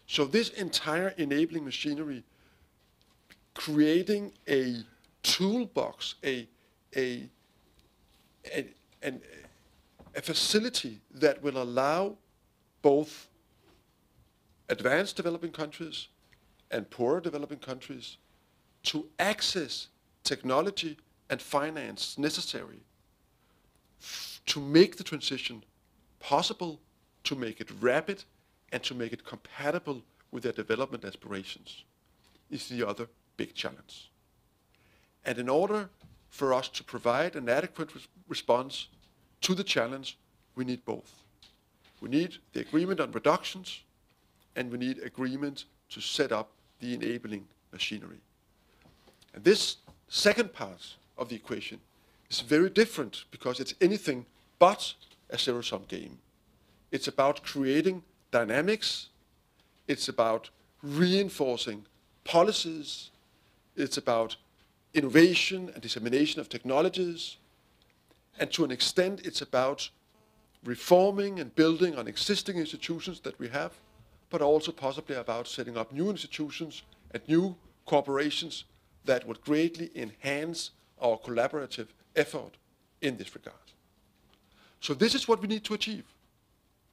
So this entire enabling machinery, creating a toolbox, a facility that will allow both advanced developing countries and poorer developing countries to access technology and finance necessary to make the transition possible, to make it rapid, and to make it compatible with their development aspirations is the other big challenge. And in order for us to provide an adequate response to the challenge, we need both. We need the agreement on reductions, and we need agreement to set up the enabling machinery. And this second part of the equation is very different because it's anything but a zero-sum game. It's about creating dynamics. It's about reinforcing policies. It's about innovation and dissemination of technologies. And to an extent, it's about reforming and building on existing institutions that we have, but also possibly about setting up new institutions and new corporations that would greatly enhance our collaborative effort in this regard. So this is what we need to achieve.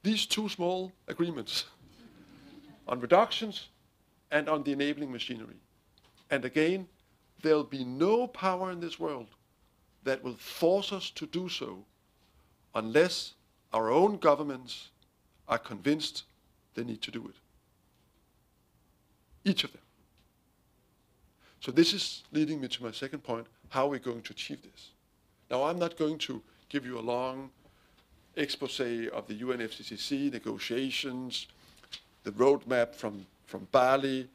These two small agreements on reductions and on the enabling machinery. And again, there'll be no power in this world that will force us to do so unless our own governments are convinced they need to do it. Each of them. So this is leading me to my second point, how we're going to achieve this. Now, I'm not going to give you a long expose of the UNFCCC negotiations, the roadmap from Bali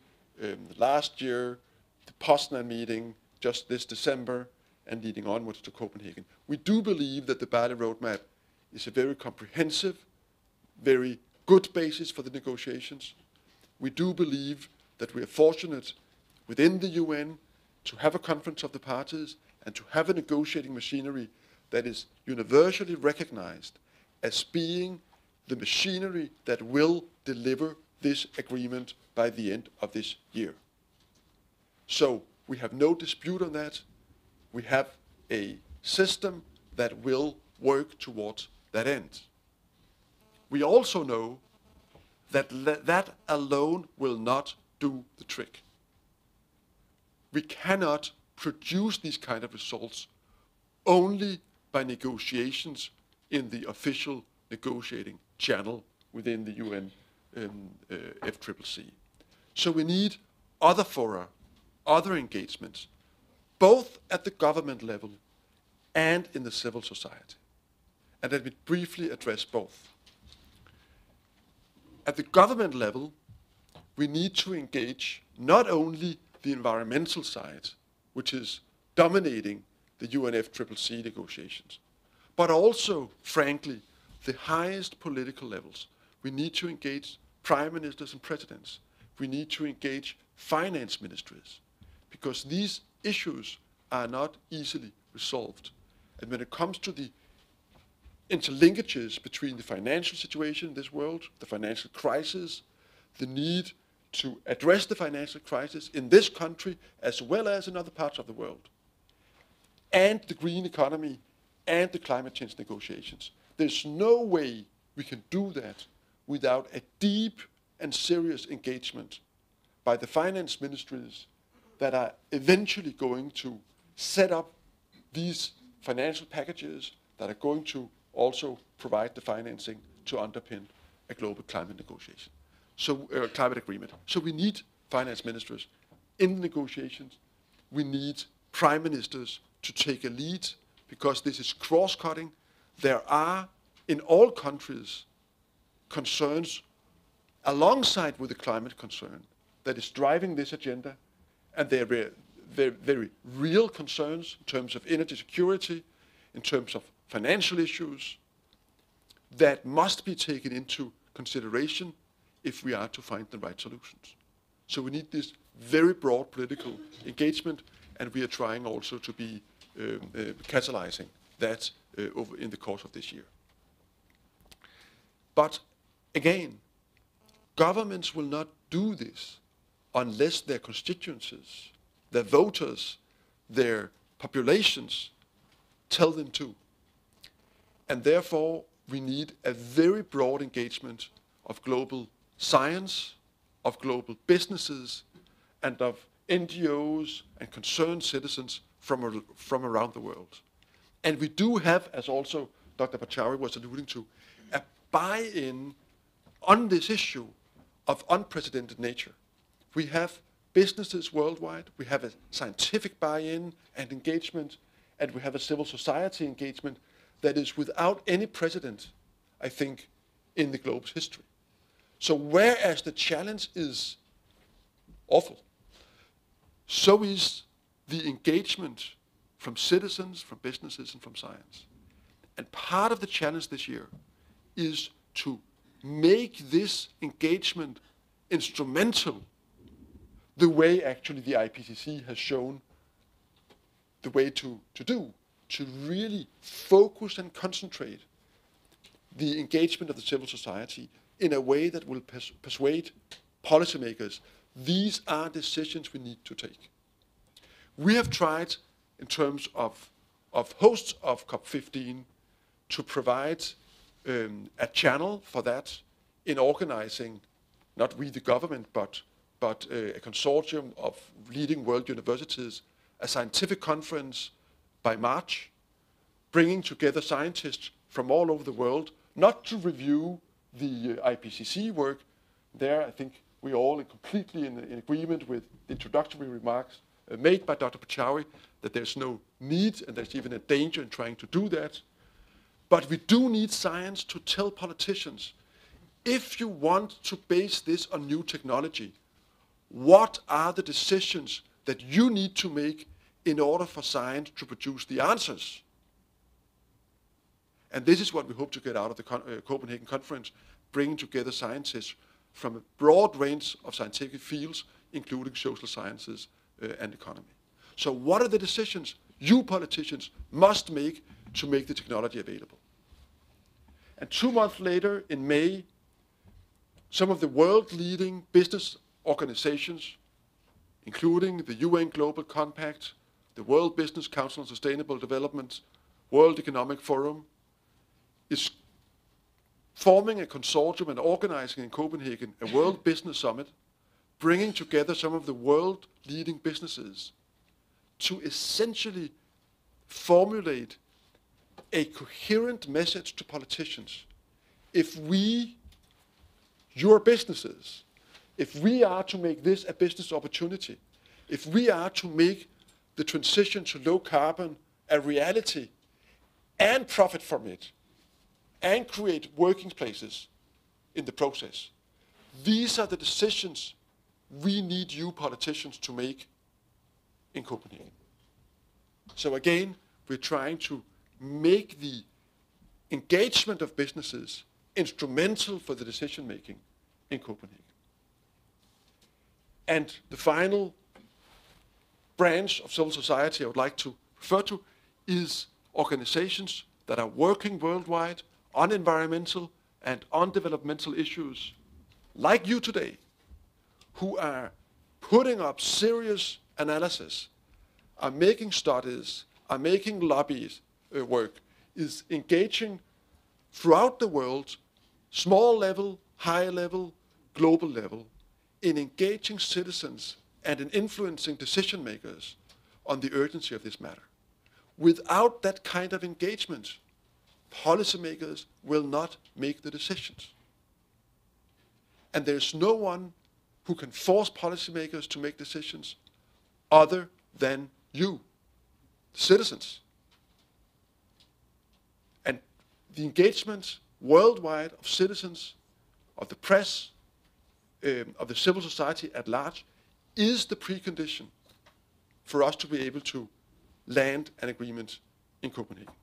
last year, the Poznan meeting just this December, and leading onwards to Copenhagen. We do believe that the Bali roadmap is a very comprehensive, very good basis for the negotiations. We do believe that we are fortunate within the UN to have a conference of the parties and to have a negotiating machinery that is universally recognized as being the machinery that will deliver this agreement by the end of this year. So we have no dispute on that. We have a system that will work towards that end. We also know that that alone will not do the trick. We cannot produce these kind of results only by negotiations in the official negotiating channel within the UN FCCC. So we need other fora, other engagements, both at the government level and in the civil society. And let me briefly address both. At the government level, we need to engage not only the environmental side, which is dominating the UNFCCC negotiations, but also, frankly, the highest political levels. We need to engage prime ministers and presidents. We need to engage finance ministries, because these issues are not easily resolved. And when it comes to the interlinkages between the financial situation in this world, the financial crisis, the need to address the financial crisis in this country as well as in other parts of the world, and the green economy and the climate change negotiations. There's no way we can do that without a deep and serious engagement by the finance ministries that are eventually going to set up these financial packages that are going to also provide the financing to underpin a global climate negotiation. So, climate agreement. So we need finance ministers in the negotiations. We need prime ministers to take a lead, because this is cross-cutting. There are, in all countries, concerns alongside with the climate concern that is driving this agenda, and they're very real concerns in terms of energy security, in terms of financial issues, that must be taken into consideration if we are to find the right solutions. So we need this very broad political engagement, and we are trying also to be catalyzing that over in the course of this year. But again, governments will not do this unless their constituencies, their voters, their populations tell them to. And therefore, we need a very broad engagement of global science, of global businesses, and of NGOs and concerned citizens from around the world. And we do have, as also Dr. Pachauri was alluding to, a buy-in on this issue of unprecedented nature. We have businesses worldwide, we have a scientific buy-in and engagement, and we have a civil society engagement that is without any precedent, I think, in the globe's history. So whereas the challenge is awful, so is the engagement from citizens, from businesses, and from science. And part of the challenge this year is to make this engagement instrumental the way actually the IPCC has shown the way to do, to really focus and concentrate the engagement of the civil society in a way that will persuade policymakers these are decisions we need to take. We have tried, in terms of hosts of COP15, to provide a channel for that in organizing, not we the government, but a consortium of leading world universities, a scientific conference by March, bringing together scientists from all over the world, not to review the IPCC work. There, I think we're all completely in agreement with the introductory remarks made by Dr. Pachauri, that there's no need and there's even a danger in trying to do that. But we do need science to tell politicians, if you want to base this on new technology, what are the decisions that you need to make in order for science to produce the answers? And this is what we hope to get out of the Copenhagen conference, bringing together scientists from a broad range of scientific fields, including social sciences and economy. So what are the decisions you politicians must make to make the technology available? And 2 months later, in May, some of the world-leading business organizations, including the UN Global Compact, the World Business Council on Sustainable Development, World Economic Forum, is forming a consortium and organizing in Copenhagen a World Business Summit, bringing together some of the world-leading businesses to essentially formulate a coherent message to politicians. If we, your businesses, if we are to make this a business opportunity, if we are to make the transition to low carbon a reality and profit from it and create working places in the process, these are the decisions we need you politicians to make in Copenhagen. So again, we're trying to make the engagement of businesses instrumental for the decision making in Copenhagen. And the final branch of civil society I would like to refer to is organizations that are working worldwide on environmental and on developmental issues, like you today, who are putting up serious analysis, are making studies, are making lobbies work, is engaging throughout the world, small level, high level, global level, in engaging citizens and in influencing decision makers on the urgency of this matter. Without that kind of engagement, policymakers will not make the decisions. And there's no one who can force policymakers to make decisions other than you, citizens. And the engagement worldwide of citizens, of the press, of the civil society at large, is the precondition for us to be able to land an agreement in Copenhagen.